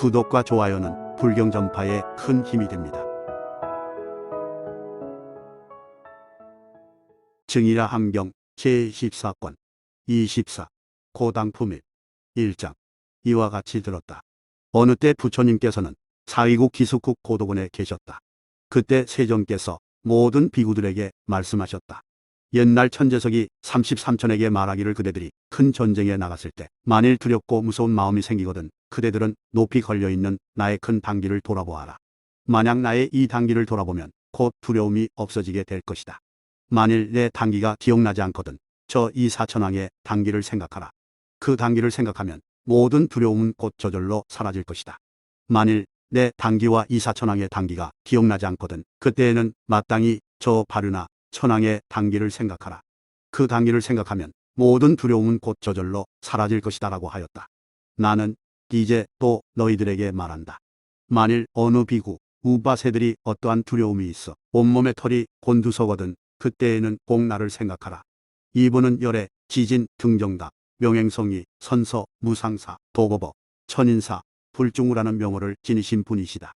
구독과 좋아요는 불경 전파에 큰 힘이 됩니다. 증이라 함경 제14권 24 고당품일 1장 이와 같이 들었다. 어느 때 부처님께서는 사위국 기숙국 고도군에 계셨다. 그때 세존께서 모든 비구들에게 말씀하셨다. 옛날 천재석이 33천에게 말하기를 그대들이 큰 전쟁에 나갔을 때 만일 두렵고 무서운 마음이 생기거든 그대들은 높이 걸려있는 나의 큰 당기를 돌아보아라. 만약 나의 이 당기를 돌아보면 곧 두려움이 없어지게 될 것이다. 만일 내 당기가 기억나지 않거든 저 이사천왕의 당기를 생각하라. 그 당기를 생각하면 모든 두려움은 곧 저절로 사라질 것이다. 만일 내 당기와 이사천왕의 당기가 기억나지 않거든 그때에는 마땅히 저 바르나 천왕의 당기를 생각하라. 그 당기를 생각하면 모든 두려움은 곧 저절로 사라질 것이다 라고 하였다. 나는 이제 또 너희들에게 말한다. 만일 어느 비구 우바새들이 어떠한 두려움이 있어 온몸에 털이 곤두서거든 그때에는 꼭 나를 생각하라. 이분은 열애, 지진, 등정답, 명행성이, 선서, 무상사, 도법어, 천인사, 불중우라는 명호를 지니신 분이시다.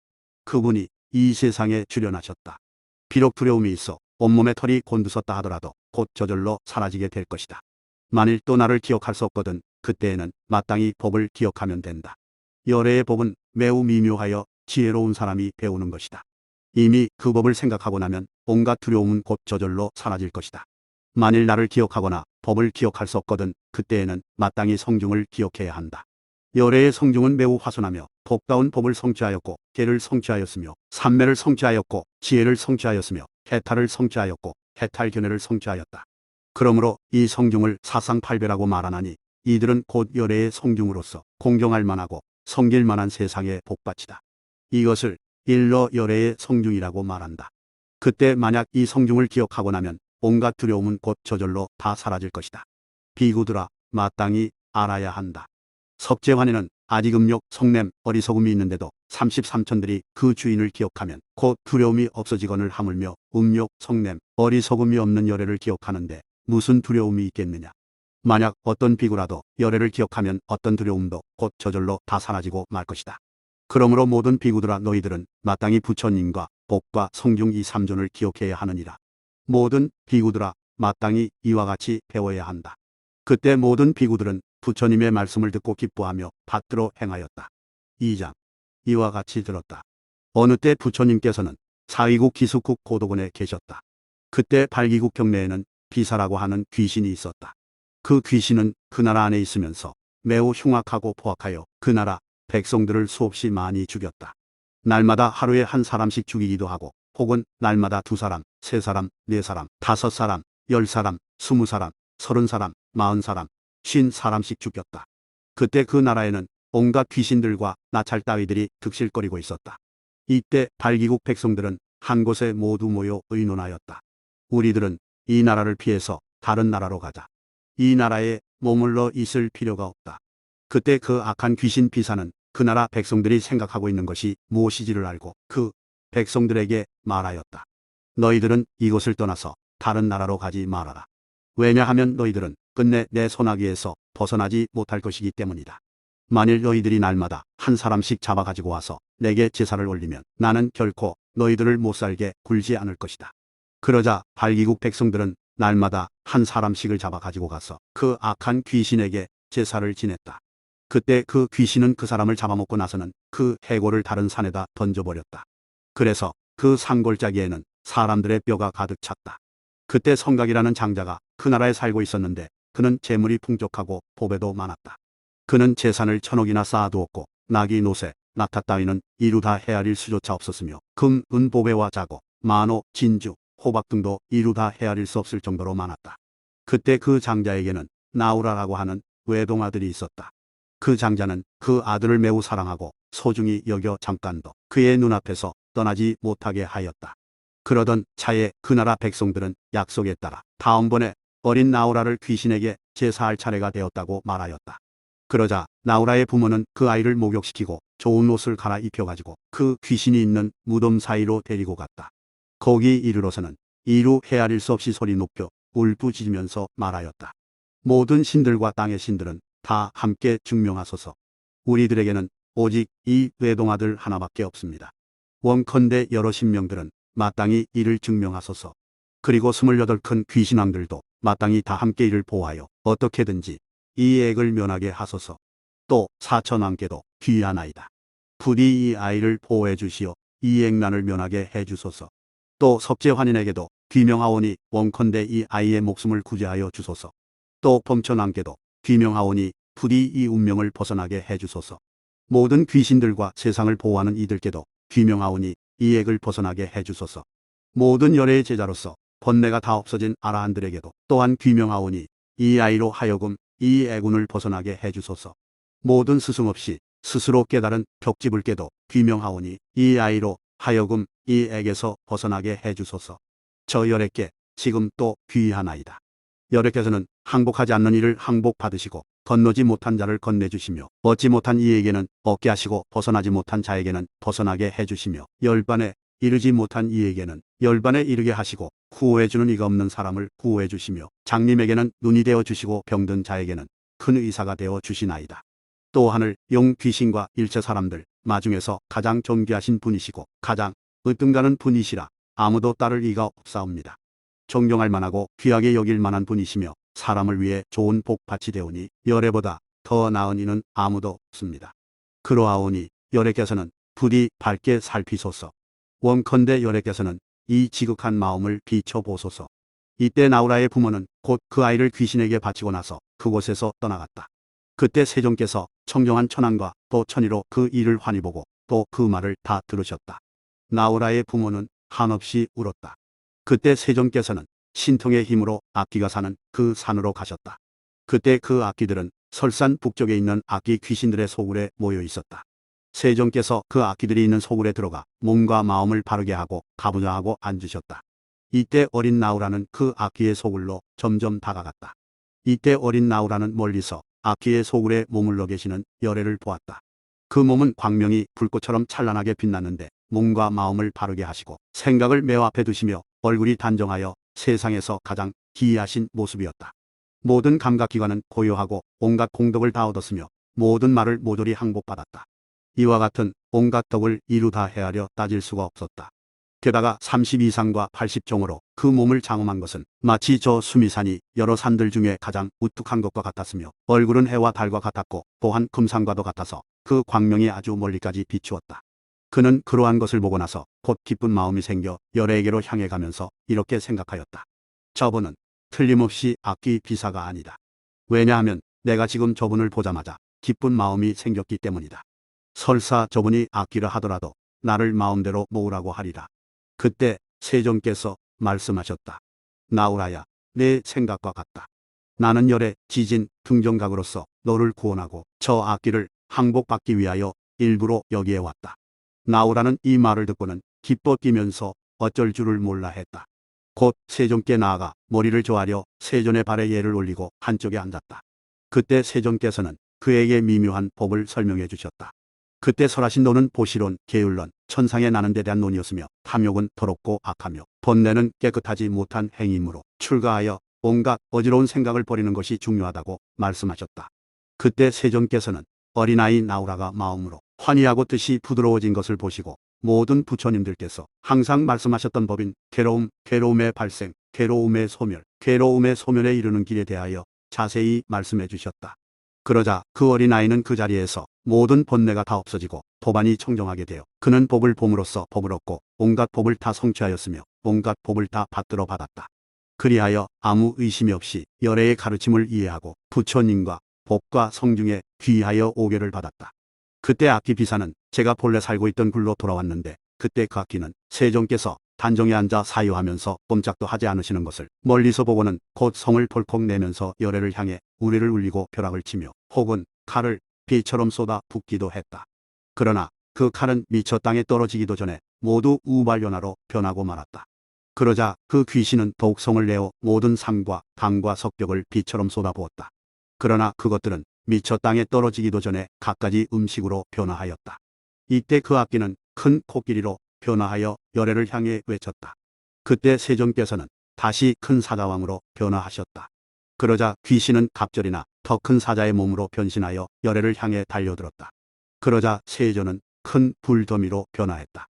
그분이 이 세상에 출현하셨다. 비록 두려움이 있어 온몸에 털이 곤두섰다 하더라도 곧 저절로 사라지게 될 것이다. 만일 또 나를 기억할 수 없거든 그때에는 마땅히 법을 기억하면 된다. 열애의 법은 매우 미묘하여 지혜로운 사람이 배우는 것이다. 이미 그 법을 생각하고 나면 온갖 두려움은 곧 저절로 사라질 것이다. 만일 나를 기억하거나 법을 기억할 수 없거든 그때에는 마땅히 성중을 기억해야 한다. 열애의 성중은 매우 화순하며 복다운 법을 성취하였고 계를 성취하였으며 삼매를 성취하였고 지혜를 성취하였으며 해탈을 성취하였고 해탈견해를 성취하였다. 그러므로 이 성중을 사상팔배라고 말하나니 이들은 곧 열애의 성중으로서 공경할 만하고 섬길 만한 세상의 복받이다. 이것을 일러 열애의 성중이라고 말한다. 그때 만약 이 성중을 기억하고 나면 온갖 두려움은 곧 저절로 다 사라질 것이다. 비구들아 마땅히 알아야 한다. 석재환에는 아직 음욕, 성냄, 어리석음이 있는데도 33천들이 그 주인을 기억하면 곧 두려움이 없어지거늘 하물며 음욕, 성냄, 어리석음이 없는 열애를 기억하는데 무슨 두려움이 있겠느냐. 만약 어떤 비구라도 열애를 기억하면 어떤 두려움도 곧 저절로 다 사라지고 말 것이다. 그러므로 모든 비구들아 너희들은 마땅히 부처님과 복과 성중 이 삼존을 기억해야 하느니라. 모든 비구들아 마땅히 이와 같이 배워야 한다. 그때 모든 비구들은 부처님의 말씀을 듣고 기뻐하며 받들어 행하였다. 2장 이와 같이 들었다. 어느 때 부처님께서는 사위국 기숙국 고도군에 계셨다. 그때 발기국 경내에는 비사라고 하는 귀신이 있었다. 그 귀신은 그 나라 안에 있으면서 매우 흉악하고 포악하여 그 나라 백성들을 수없이 많이 죽였다. 날마다 하루에 한 사람씩 죽이기도 하고 혹은 날마다 2사람, 3사람, 4사람, 5사람, 10사람, 20사람, 30사람, 40사람, 50사람씩 죽였다. 그때 그 나라에는 온갖 귀신들과 나찰 따위들이 득실거리고 있었다. 이때 발기국 백성들은 한 곳에 모두 모여 의논하였다. 우리들은 이 나라를 피해서 다른 나라로 가자. 이 나라에 머물러 있을 필요가 없다. 그때 그 악한 귀신 비사는 그 나라 백성들이 생각하고 있는 것이 무엇이지를 알고 그 백성들에게 말하였다. 너희들은 이곳을 떠나서 다른 나라로 가지 말아라. 왜냐하면 너희들은 끝내 내 손아귀에서 벗어나지 못할 것이기 때문이다. 만일 너희들이 날마다 한 사람씩 잡아가지고 와서 내게 제사를 올리면 나는 결코 너희들을 못살게 굴지 않을 것이다. 그러자 발기국 백성들은 날마다 한 사람씩을 잡아가지고 가서 그 악한 귀신에게 제사를 지냈다. 그때 그 귀신은 그 사람을 잡아먹고 나서는 그 해골을 다른 산에다 던져버렸다. 그래서 그 산골짜기에는 사람들의 뼈가 가득 찼다. 그때 성각이라는 장자가 그 나라에 살고 있었는데 그는 재물이 풍족하고 보배도 많았다. 그는 재산을 1000억이나 쌓아두었고 나귀, 노새, 낙타 따위는 이루다 헤아릴 수조차 없었으며 금, 은, 보배와 자고, 만호, 진주, 호박 등도 이루다 헤아릴 수 없을 정도로 많았다. 그때 그 장자에게는 나우라라고 하는 외동아들이 있었다. 그 장자는 그 아들을 매우 사랑하고 소중히 여겨 잠깐도 그의 눈앞에서 떠나지 못하게 하였다. 그러던 차에 그 나라 백성들은 약속에 따라 다음번에 어린 나우라를 귀신에게 제사할 차례가 되었다고 말하였다. 그러자 나우라의 부모는 그 아이를 목욕시키고 좋은 옷을 갈아입혀가지고 그 귀신이 있는 무덤 사이로 데리고 갔다. 거기 이르러서는 이루 헤아릴 수 없이 소리 높여 울부짖으면서 말하였다. 모든 신들과 땅의 신들은 다 함께 증명하소서. 우리들에게는 오직 이 외동아들 하나밖에 없습니다. 원컨대 여러 신명들은 마땅히 이를 증명하소서. 그리고 28큰 귀신왕들도 마땅히 다 함께 이를 보호하여 어떻게든지 이 액을 면하게 하소서. 또 사천왕께도 귀하나이다. 부디 이 아이를 보호해 주시어 이 액난을 면하게 해 주소서. 또 섭제환인에게도 귀명하오니 원컨대 이 아이의 목숨을 구제하여 주소서. 또 범천왕께도 귀명하오니 부디 이 운명을 벗어나게 해 주소서. 모든 귀신들과 세상을 보호하는 이들께도 귀명하오니 이 액을 벗어나게 해 주소서. 모든 열애의 제자로서 번뇌가 다 없어진 아라한들에게도 또한 귀명하오니 이 아이로 하여금 이 애군을 벗어나게 해 주소서. 모든 스승 없이 스스로 깨달은 벽지불께도 귀명하오니 이 아이로 하여금 이 액에서 벗어나게 해 주소서. 저 열애께 지금 또 귀하나이다. 열애께서는 항복하지 않는 이를 항복받으시고 건너지 못한 자를 건네주시며 얻지 못한 이에게는 얻게 하시고 벗어나지 못한 자에게는 벗어나게 해주시며 열반에 이르지 못한 이에게는 열반에 이르게 하시고 구호해주는 이가 없는 사람을 구호해 주시며 장님에게는 눈이 되어 주시고 병든 자에게는 큰 의사가 되어 주시나이다. 또 하늘 용 귀신과 일체 사람들 마중에서 가장 존귀하신 분이시고 가장 으뜸가는 분이시라 아무도 따를 이가 없사옵니다. 존경할 만하고 귀하게 여길 만한 분이시며 사람을 위해 좋은 복밭이 되오니 열애보다 더 나은 이는 아무도 없습니다. 그러하오니 열애께서는 부디 밝게 살피소서. 원컨대 열애께서는 이 지극한 마음을 비춰보소서. 이때 나우라의 부모는 곧 그 아이를 귀신에게 바치고 나서 그곳에서 떠나갔다. 그때 세종께서 청정한 천왕과 또 천의로 그 일을 환히 보고 또 그 말을 다 들으셨다. 나우라의 부모는 한없이 울었다. 그때 세종께서는 신통의 힘으로 악귀가 사는 그 산으로 가셨다. 그때 그 악귀들은 설산 북쪽에 있는 악귀 귀신들의 소굴에 모여 있었다. 세종께서 그 악귀들이 있는 소굴에 들어가 몸과 마음을 바르게 하고 가부좌하고 앉으셨다. 이때 어린 나우라는 그 악귀의 소굴로 점점 다가갔다. 이때 어린 나우라는 멀리서 악귀의 소굴에 머물러 계시는 열애를 보았다. 그 몸은 광명이 불꽃처럼 찬란하게 빛났는데 몸과 마음을 바르게 하시고 생각을 매우 앞에 두시며 얼굴이 단정하여 세상에서 가장 기이하신 모습이었다. 모든 감각기관은 고요하고 온갖 공덕을 다 얻었으며 모든 말을 모조리 항복받았다. 이와 같은 온갖 덕을 이루 다 헤아려 따질 수가 없었다. 게다가 32상과 80종으로 그 몸을 장엄한 것은 마치 저 수미산이 여러 산들 중에 가장 우뚝한 것과 같았으며 얼굴은 해와 달과 같았고 또한 금상과도 같아서 그 광명이 아주 멀리까지 비추었다. 그는 그러한 것을 보고 나서 곧 기쁜 마음이 생겨 열애에게로 향해 가면서 이렇게 생각하였다. 저분은 틀림없이 악귀 비사가 아니다. 왜냐하면 내가 지금 저분을 보자마자 기쁜 마음이 생겼기 때문이다. 설사 저분이 악귀라 하더라도 나를 마음대로 모으라고 하리라. 그때 세종께서 말씀하셨다. 나우라야, 내 생각과 같다. 나는 열애 지진 등정각으로서 너를 구원하고 저 악귀를 항복받기 위하여 일부러 여기에 왔다. 나우라는 이 말을 듣고는 기뻐 뛰면서 어쩔 줄을 몰라 했다. 곧 세종께 나아가 머리를 조아려 세존의 발에 예를 올리고 한쪽에 앉았다. 그때 세종께서는 그에게 미묘한 법을 설명해 주셨다. 그때 설하신 노는 보시론, 게을런, 천상에 나는 데 대한 논이었으며 탐욕은 더럽고 악하며 번뇌는 깨끗하지 못한 행위이므로 출가하여 온갖 어지러운 생각을 버리는 것이 중요하다고 말씀하셨다. 그때 세종께서는 어린아이 나우라가 마음으로 환희하고 뜻이 부드러워진 것을 보시고 모든 부처님들께서 항상 말씀하셨던 법인 괴로움, 괴로움의 발생, 괴로움의 소멸, 괴로움의 소멸에 이르는 길에 대하여 자세히 말씀해 주셨다. 그러자 그 어린아이는 그 자리에서 모든 번뇌가 다 없어지고 도반이 청정하게 되어 그는 법을 봄으로써 법을 얻고 온갖 법을 다 성취하였으며 온갖 법을 다 받들어 받았다. 그리하여 아무 의심이 없이 열애의 가르침을 이해하고 부처님과 법과 성중에 귀하여 오계를 받았다. 그때 악귀 비사는 제가 본래 살고 있던 굴로 돌아왔는데 그때 그 악귀는 세종께서 단정에 앉아 사유하면서 꼼짝도 하지 않으시는 것을 멀리서 보고는 곧 성을 벌컥 내면서 열애를 향해 우리를 울리고 벼락을 치며 혹은 칼을 비처럼 쏟아 붓기도 했다. 그러나 그 칼은 미처 땅에 떨어지기도 전에 모두 우발연화로 변하고 말았다. 그러자 그 귀신은 더욱 성을 내어 모든 상과 강과 석벽을 비처럼 쏟아부었다. 그러나 그것들은 미처 땅에 떨어지기도 전에 갖가지 음식으로 변화하였다. 이때 그 악귀는 큰 코끼리로 변화하여 열애를 향해 외쳤다. 그때 세종께서는 다시 큰 사자왕으로 변화하셨다. 그러자 귀신은 갑절이나 더 큰 사자의 몸으로 변신하여 열애를 향해 달려들었다. 그러자 세조는 큰 불더미로 변화했다.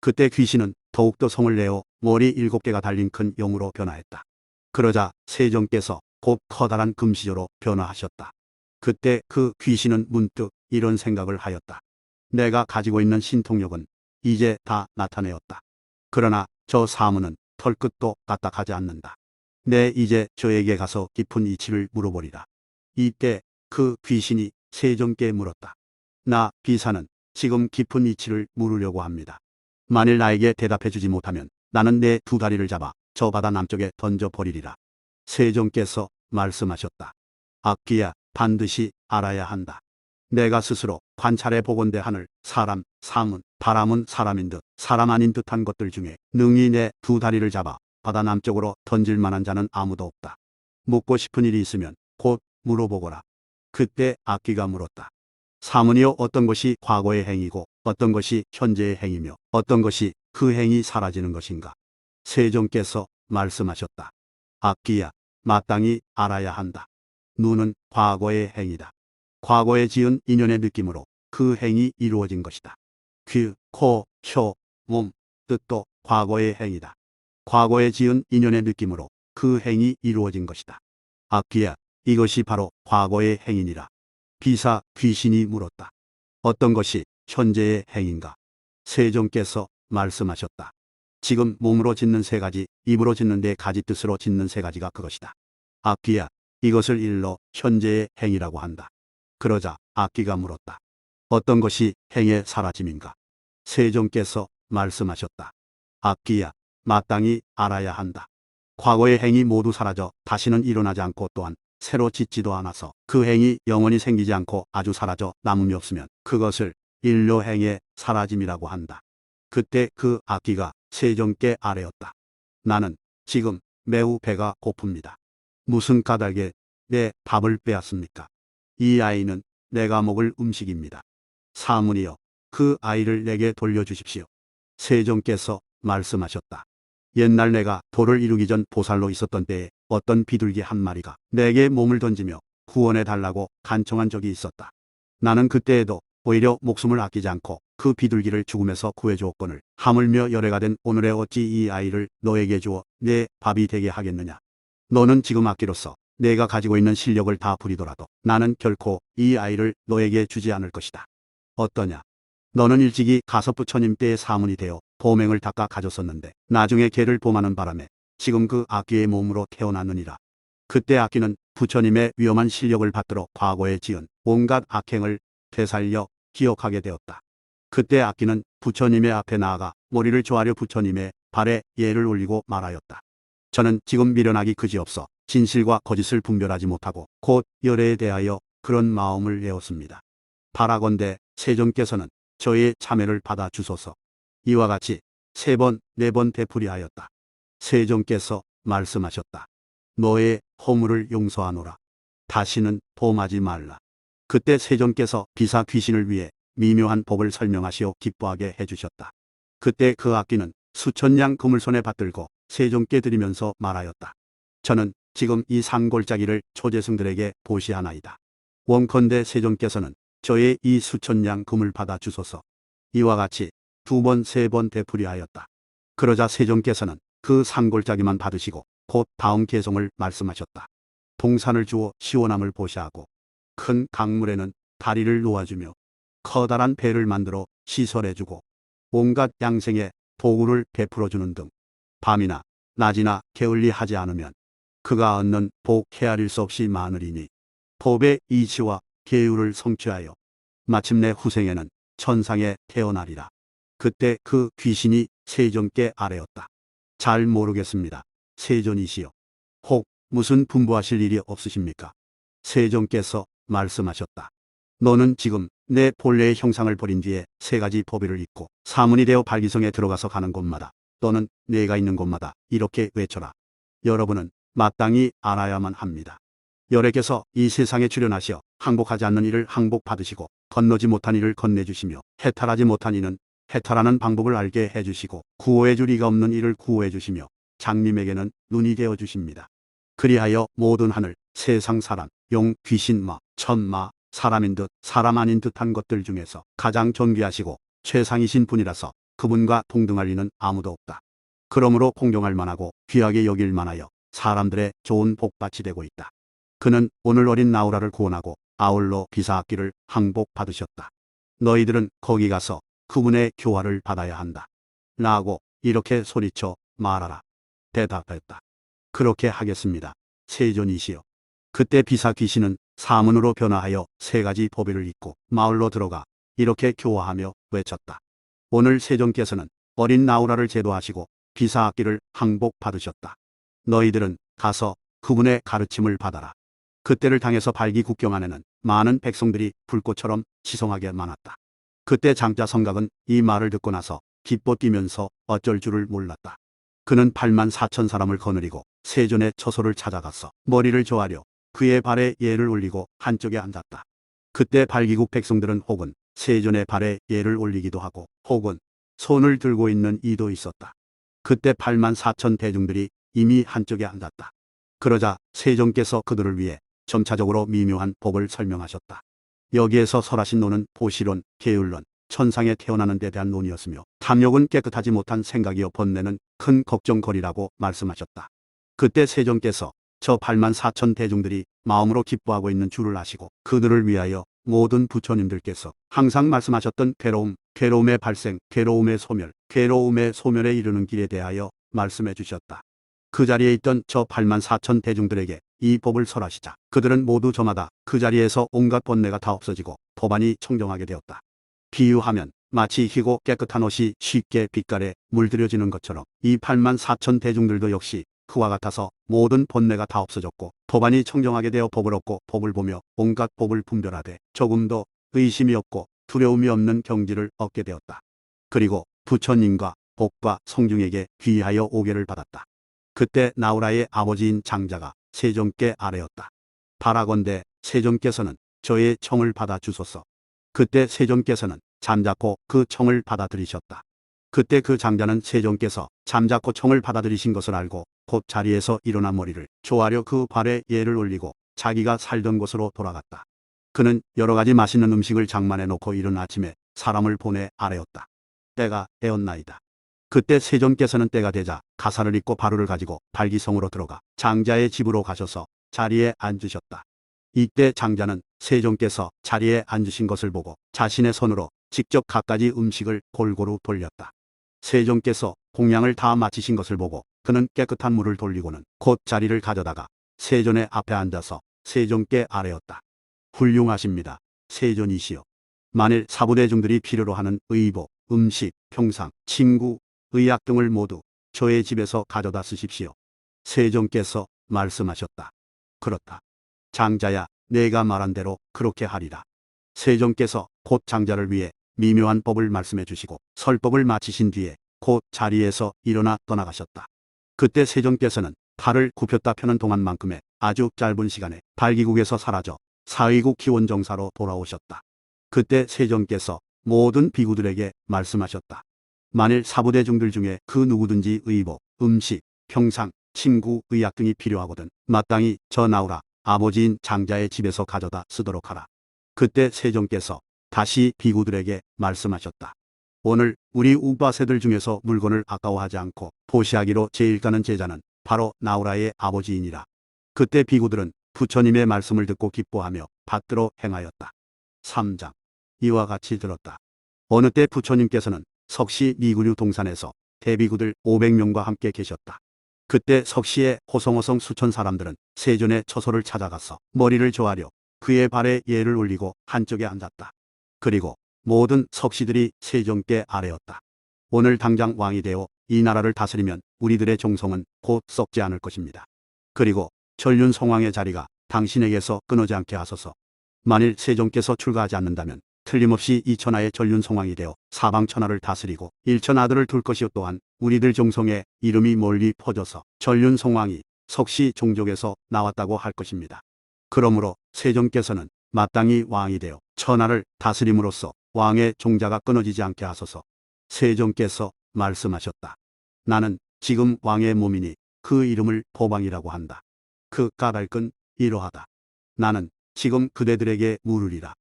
그때 귀신은 더욱더 성을 내어 머리 7개가 달린 큰 용으로 변화했다. 그러자 세종께서 곧 커다란 금시조로 변화하셨다. 그때 그 귀신은 문득 이런 생각을 하였다. 내가 가지고 있는 신통력은 이제 다 나타내었다. 그러나 저 사문은 털끝도 까딱하지 않는다. 내 이제 저에게 가서 깊은 이치를 물어보리라. 이때 그 귀신이 세종께 물었다. 나 비사는 지금 깊은 이치를 물으려고 합니다. 만일 나에게 대답해 주지 못하면 나는 내 2다리를 잡아 저 바다 남쪽에 던져버리리라. 세종께서 말씀하셨다. 악귀야, 반드시 알아야 한다. 내가 스스로 관찰해 보건대 하늘, 사람, 사문, 바람은 사람인 듯 사람 아닌 듯한 것들 중에 능히 내 2다리를 잡아 바다 남쪽으로 던질 만한 자는 아무도 없다. 묻고 싶은 일이 있으면 곧 물어보거라. 그때 악귀가 물었다. 사문이여, 어떤 것이 과거의 행위고 어떤 것이 현재의 행위며 어떤 것이 그 행위 사라지는 것인가? 세종께서 말씀하셨다. 악귀야, 마땅히 알아야 한다. 눈은 과거의 행위다. 과거에 지은 인연의 느낌으로 그 행위 이루어진 것이다. 귀, 코, 혀, 몸, 뜻도 과거의 행위다. 과거에 지은 인연의 느낌으로 그 행위 이루어진 것이다. 악귀야, 이것이 바로 과거의 행위니라. 비사, 귀신이 물었다. 어떤 것이 현재의 행인가? 세종께서 말씀하셨다. 지금 몸으로 짓는 3가지, 입으로 짓는 4가지, 뜻으로 짓는 3가지가 그것이다. 악귀야, 이것을 일러 현재의 행이라고 한다. 그러자 악귀가 물었다. 어떤 것이 행의 사라짐인가? 세종께서 말씀하셨다. 악귀야, 마땅히 알아야 한다. 과거의 행이 모두 사라져 다시는 일어나지 않고 또한 새로 짓지도 않아서 그 행이 영원히 생기지 않고 아주 사라져 남음이 없으면 그것을 일로 행의 사라짐이라고 한다. 그때 그 악귀가 세종께 아뢰었다. 나는 지금 매우 배가 고픕니다. 무슨 까닭에 내 밥을 빼앗습니까? 이 아이는 내가 먹을 음식입니다. 사문이여, 그 아이를 내게 돌려주십시오. 세종께서 말씀하셨다. 옛날 내가 도를 이루기 전 보살로 있었던 때에 어떤 비둘기 한 마리가 내게 몸을 던지며 구원해 달라고 간청한 적이 있었다. 나는 그때에도 오히려 목숨을 아끼지 않고 그 비둘기를 죽음에서 구해주었거늘 하물며 열애가 된 오늘에 어찌 이 아이를 너에게 주어 내 밥이 되게 하겠느냐. 너는 지금 악기로서 내가 가지고 있는 실력을 다 부리더라도 나는 결코 이 아이를 너에게 주지 않을 것이다. 어떠냐? 너는 일찍이 가서 부처님 때의 사문이 되어 보맹을 닦아 가졌었는데 나중에 개를 범하는 바람에 지금 그 악귀의 몸으로 태어났느니라. 그때 악귀는 부처님의 위험한 실력을 받들어 과거에 지은 온갖 악행을 되살려 기억하게 되었다. 그때 악귀는 부처님의 앞에 나아가 머리를 조아려 부처님의 발에 예를 올리고 말하였다. 저는 지금 미련하기 그지없어 진실과 거짓을 분별하지 못하고 곧 열애에 대하여 그런 마음을 내었습니다. 바라건대 세종께서는 저의 참회를 받아 주소서. 이와 같이 3번, 4번 되풀이하였다. 세종께서 말씀하셨다. 너의 허물을 용서하노라. 다시는 범하지 말라. 그때 세종께서 비사 귀신을 위해 미묘한 법을 설명하시어 기뻐하게 해주셨다. 그때 그 악귀는 수천냥 금을 손에 받들고 세종께 드리면서 말하였다. 저는 지금 이 산골짜기를 초재승들에게 보시하나이다. 원컨대 세종께서는 저의 이 수천냥 금을 받아 주소서. 이와 같이 2번, 3번 되풀이하였다. 그러자 세종께서는 그 산골짜기만 받으시고 곧 다음 개송을 말씀하셨다. 동산을 주어 시원함을 보시하고 큰 강물에는 다리를 놓아주며 커다란 배를 만들어 시설해주고 온갖 양생의 도구를 베풀어주는 등 밤이나 낮이나 게을리하지 않으면 그가 얻는 복 헤아릴 수 없이 많으리니 법의 이치와 계율을 성취하여 마침내 후생에는 천상에 태어나리라. 그때 그 귀신이 세종께 아뢰었다. 잘 모르겠습니다. 세존이시여. 혹 무슨 분부하실 일이 없으십니까? 세종께서 말씀하셨다. 너는 지금 내 본래의 형상을 버린 뒤에 3가지 법의를 잊고 사문이 되어 발기성에 들어가서 가는 곳마다 또는 내가 있는 곳마다 이렇게 외쳐라. 여러분은 마땅히 알아야만 합니다. 여래께서 이 세상에 출현하시어 항복하지 않는 이를 항복받으시고 건너지 못한 이를 건네주시며 해탈하지 못한 이는 해탈하는 방법을 알게 해주시고 구호해 줄 이가 없는 이를 구호해 주시며 장님에게는 눈이 되어 주십니다. 그리하여 모든 하늘, 세상 사람, 용, 귀신, 마, 천마, 사람인 듯 사람 아닌 듯한 것들 중에서 가장 존귀하시고 최상이신 분이라서 그분과 동등할 리는 아무도 없다. 그러므로 공경할 만하고 귀하게 여길 만하여 사람들의 좋은 복밭이 되고 있다. 그는 오늘 어린 나우라를 구원하고 아울러 비사학기를 항복받으셨다. 너희들은 거기 가서 그분의 교화를 받아야 한다. 라고 이렇게 소리쳐 말하라. 대답했다. 그렇게 하겠습니다. 세존이시여. 그때 비사 귀신은 사문으로 변화하여 세 가지 보배를 입고 마을로 들어가 이렇게 교화하며 외쳤다. 오늘 세존께서는 어린 나우라를 제도하시고 비사학기를 항복받으셨다. 너희들은 가서 그분의 가르침을 받아라. 그때를 당해서 발기국경 안에는 많은 백성들이 불꽃처럼 지성하게 많았다. 그때 장자 성각은 이 말을 듣고 나서 기뻐 뛰면서 어쩔 줄을 몰랐다. 그는 8만 4천 사람을 거느리고 세존의 처소를 찾아가서 머리를 조아려 그의 발에 예를 올리고 한쪽에 앉았다. 그때 발기국 백성들은 혹은 세존의 발에 예를 올리기도 하고 혹은 손을 들고 있는 이도 있었다. 그때 8만 4천 대중들이 이미 한쪽에 앉았다. 그러자 세존께서 그들을 위해 점차적으로 미묘한 법을 설명하셨다. 여기에서 설하신 논은 보시론, 계율론, 천상에 태어나는 데 대한 논이었으며 탐욕은 깨끗하지 못한 생각이여 번뇌는 큰 걱정거리라고 말씀하셨다. 그때 세존께서 저 8만 4천 대중들이 마음으로 기뻐하고 있는 줄을 아시고 그들을 위하여 모든 부처님들께서 항상 말씀하셨던 괴로움, 괴로움의 발생, 괴로움의 소멸, 괴로움의 소멸에 이르는 길에 대하여 말씀해 주셨다. 그 자리에 있던 저 8만 4천 대중들에게 이 법을 설하시자 그들은 모두 저마다 그 자리에서 온갖 번뇌가 다 없어지고 법안이 청정하게 되었다. 비유하면 마치 희고 깨끗한 옷이 쉽게 빛깔에 물들여지는 것처럼 이 8만 4천 대중들도 역시 그와 같아서 모든 번뇌가 다 없어졌고 법안이 청정하게 되어 법을 얻고 법을 보며 온갖 법을 분별하되 조금도 의심이 없고 두려움이 없는 경지를 얻게 되었다. 그리고 부처님과 복과 성중에게 귀하여 오게를 받았다. 그때 나우라의 아버지인 장자가 세존께 아뢰었다. 바라건대 세존께서는 저의 청을 받아 주소서. 그때 세존께서는 잠자코 그 청을 받아들이셨다. 그때 그 장자는 세존께서 잠자코 청을 받아들이신 것을 알고 곧 자리에서 일어나 머리를 조아려 그 발에 예를 올리고 자기가 살던 곳으로 돌아갔다. 그는 여러 가지 맛있는 음식을 장만해 놓고 이른 아침에 사람을 보내 아뢰었다. 때가 되었나이다. 그때 세존께서는 때가 되자 가사를 입고 바루를 가지고 발기성으로 들어가 장자의 집으로 가셔서 자리에 앉으셨다. 이때 장자는 세존께서 자리에 앉으신 것을 보고 자신의 손으로 직접 갖가지 음식을 골고루 돌렸다. 세존께서 공양을 다 마치신 것을 보고 그는 깨끗한 물을 돌리고는 곧 자리를 가져다가 세존의 앞에 앉아서 세존께 아뢰었다. 훌륭하십니다. 세존이시여. 만일 사부대중들이 필요로 하는 의복, 음식, 평상, 친구, 의약 등을 모두 저의 집에서 가져다 쓰십시오. 세존께서 말씀하셨다. 그렇다. 장자야, 내가 말한 대로 그렇게 하리라. 세존께서 곧 장자를 위해 미묘한 법을 말씀해 주시고 설법을 마치신 뒤에 곧 자리에서 일어나 떠나가셨다. 그때 세존께서는 팔을 굽혔다 펴는 동안만큼의 아주 짧은 시간에 발기국에서 사라져 사의국 기원정사로 돌아오셨다. 그때 세존께서 모든 비구들에게 말씀하셨다. 만일 사부대중들 중에 그 누구든지 의복, 음식, 평상, 친구, 의약 등이 필요하거든 마땅히 저 나우라 아버지인 장자의 집에서 가져다 쓰도록 하라. 그때 세존께서 다시 비구들에게 말씀하셨다. 오늘 우리 우바세들 중에서 물건을 아까워하지 않고 보시하기로 제일 가는 제자는 바로 나우라의 아버지이니라. 그때 비구들은 부처님의 말씀을 듣고 기뻐하며 받들어 행하였다. 3장. 이와 같이 들었다. 어느 때 부처님께서는 석시 미구류 동산에서 대비구들 500명과 함께 계셨다. 그때 석시의 호성호성 수천 사람들은 세존의 처소를 찾아가서 머리를 조아려 그의 발에 예를 올리고 한쪽에 앉았다. 그리고 모든 석시들이 세존께 아뢰었다. 오늘 당장 왕이 되어 이 나라를 다스리면 우리들의 종성은 곧 썩지 않을 것입니다. 그리고 전륜성왕의 자리가 당신에게서 끊어지 않게 하소서. 만일 세존께서 출가하지 않는다면 틀림없이 이 천하의 전륜성왕이 되어 사방 천하를 다스리고 일천 아들을 둘 것이요 또한 우리들 종성의 이름이 멀리 퍼져서 전륜성왕이 석시 종족에서 나왔다고 할 것입니다. 그러므로 세존께서는 마땅히 왕이 되어 천하를 다스림으로써 왕의 종자가 끊어지지 않게 하소서. 세존께서 말씀하셨다. 나는 지금 왕의 몸이니 그 이름을 보방이라고 한다. 그 까닭은 이러하다. 나는 지금 그대들에게 물으리라.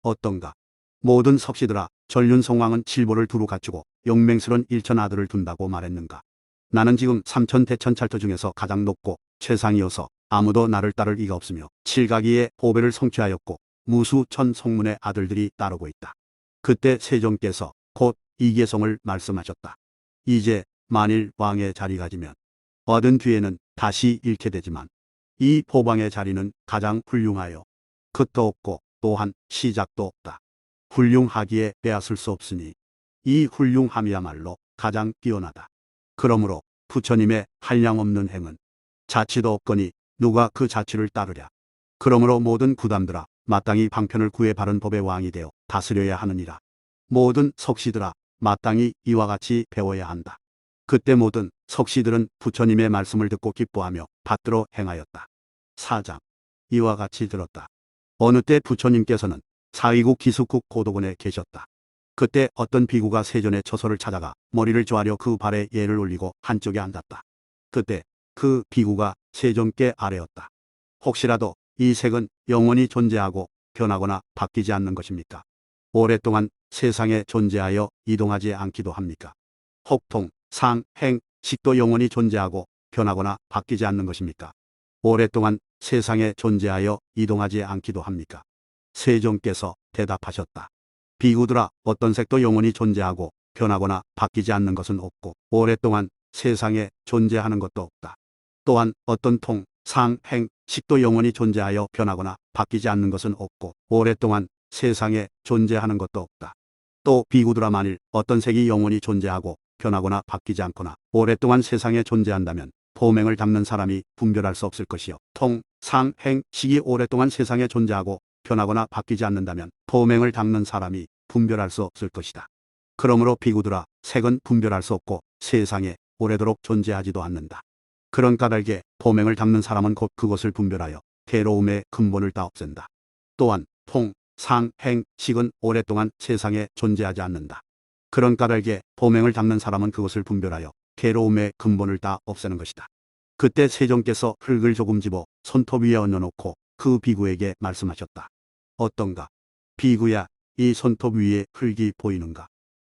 어떤가? 모든 석시들아, 전륜성왕은 칠보를 두루 갖추고 용맹스런 일천 아들을 둔다고 말했는가? 나는 지금 삼천 대천찰터 중에서 가장 높고 최상이어서 아무도 나를 따를 이가 없으며 칠가기의 보배를 성취하였고 무수천 성문의 아들들이 따르고 있다. 그때 세종께서 곧 이계성을 말씀하셨다. 이제 만일 왕의 자리가 지면 얻은 뒤에는 다시 잃게 되지만 이 포방의 자리는 가장 훌륭하여 끝도 없고 또한 시작도 없다. 훌륭하기에 빼앗을 수 없으니 이 훌륭함이야말로 가장 뛰어나다. 그러므로 부처님의 한량없는 행은 자치도 없거니 누가 그 자치를 따르랴. 그러므로 모든 구담들아, 마땅히 방편을 구해 바른 법의 왕이 되어 다스려야 하느니라. 모든 석시들아, 마땅히 이와 같이 배워야 한다. 그때 모든 석시들은 부처님의 말씀을 듣고 기뻐하며 받들어 행하였다. 4장. 이와 같이 들었다. 어느 때 부처님께서는 사위국 기숙국 고도곤에 계셨다. 그때 어떤 비구가 세존의 처소를 찾아가 머리를 조아려 그 발에 예를 올리고 한쪽에 앉았다. 그때 그 비구가 세존께 아뢰었다. 혹시라도 이 색은 영원히 존재하고 변하거나 바뀌지 않는 것입니까? 오랫동안 세상에 존재하여 이동하지 않기도 합니까? 혹통, 상, 행, 식도 영원히 존재하고 변하거나 바뀌지 않는 것입니까? 오랫동안 세상에 존재하여 이동하지 않기도 합니까? 세종께서 대답하셨다. 비구들아, 어떤 색도 영원히 존재하고 변하거나 바뀌지 않는 것은 없고 오랫동안 세상에 존재하는 것도 없다. 또한 어떤 통, 상, 행, 식도 영원히 존재하여 변하거나 바뀌지 않는 것은 없고 오랫동안 세상에 존재하는 것도 없다. 또 비구들아, 만일 어떤 색이 영원히 존재하고 변하거나 바뀌지 않거나 오랫동안 세상에 존재한다면 보맹을 담는 사람이 분별할 수 없을 것이요. 통, 상, 행, 식이 오랫동안 세상에 존재하고 변하거나 바뀌지 않는다면 보맹을 담는 사람이 분별할 수 없을 것이다. 그러므로 비구들아, 색은 분별할 수 없고 세상에 오래도록 존재하지도 않는다. 그런 까닭에 보맹을 담는 사람은 곧 그것을 분별하여 괴로움의 근본을 다 없앤다. 또한 통, 상, 행, 식은 오랫동안 세상에 존재하지 않는다. 그런 까닭에 보맹을 담는 사람은 그것을 분별하여 괴로움의 근본을 다 없애는 것이다. 그때 세종께서 흙을 조금 집어 손톱 위에 얹어놓고 그 비구에게 말씀하셨다. 어떤가? 비구야, 이 손톱 위에 흙이 보이는가?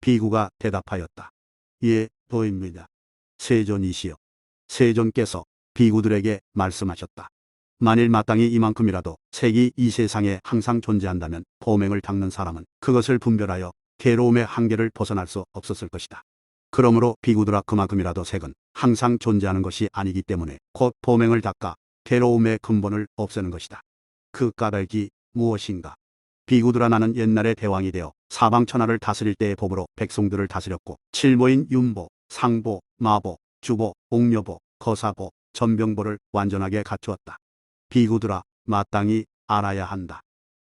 비구가 대답하였다. 예, 보입니다. 세존이시여. 세존께서 비구들에게 말씀하셨다. 만일 마땅히 이만큼이라도 색이 이 세상에 항상 존재한다면 보맹을 닦는 사람은 그것을 분별하여 괴로움의 한계를 벗어날 수 없었을 것이다. 그러므로 비구들아, 그만큼이라도 색은 항상 존재하는 것이 아니기 때문에 곧 보맹을 닦아 괴로움의 근본을 없애는 것이다. 그 까닭이 무엇인가? 비구들아, 나는 옛날에 대왕이 되어 사방천하를 다스릴 때의 법으로 백성들을 다스렸고 칠보인 윤보, 상보, 마보, 주보, 옥녀보, 거사보, 전병보를 완전하게 갖추었다. 비구들아, 마땅히 알아야 한다.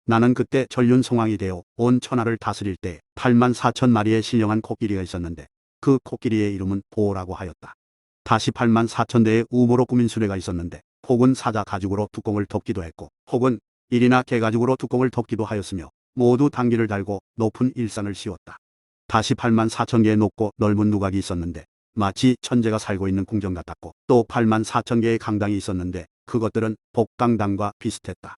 나는 그때 전륜성왕이 되어 온 천하를 다스릴 때 8만 4천 마리의 신령한 코끼리가 있었는데 그 코끼리의 이름은 보라고 하였다. 다시 8만 4천 대의 우보로 꾸민 수레가 있었는데 혹은 사자 가죽으로 뚜껑을 덮기도 했고 혹은 일이나 개 가죽으로 뚜껑을 덮기도 하였으며 모두 단기를 달고 높은 일산을 씌웠다. 다시 8만 4천 개의 높고 넓은 누각이 있었는데 마치 천재가 살고 있는 궁정 같았고 또 8만 4천 개의 강당이 있었는데 그것들은 복강당과 비슷했다.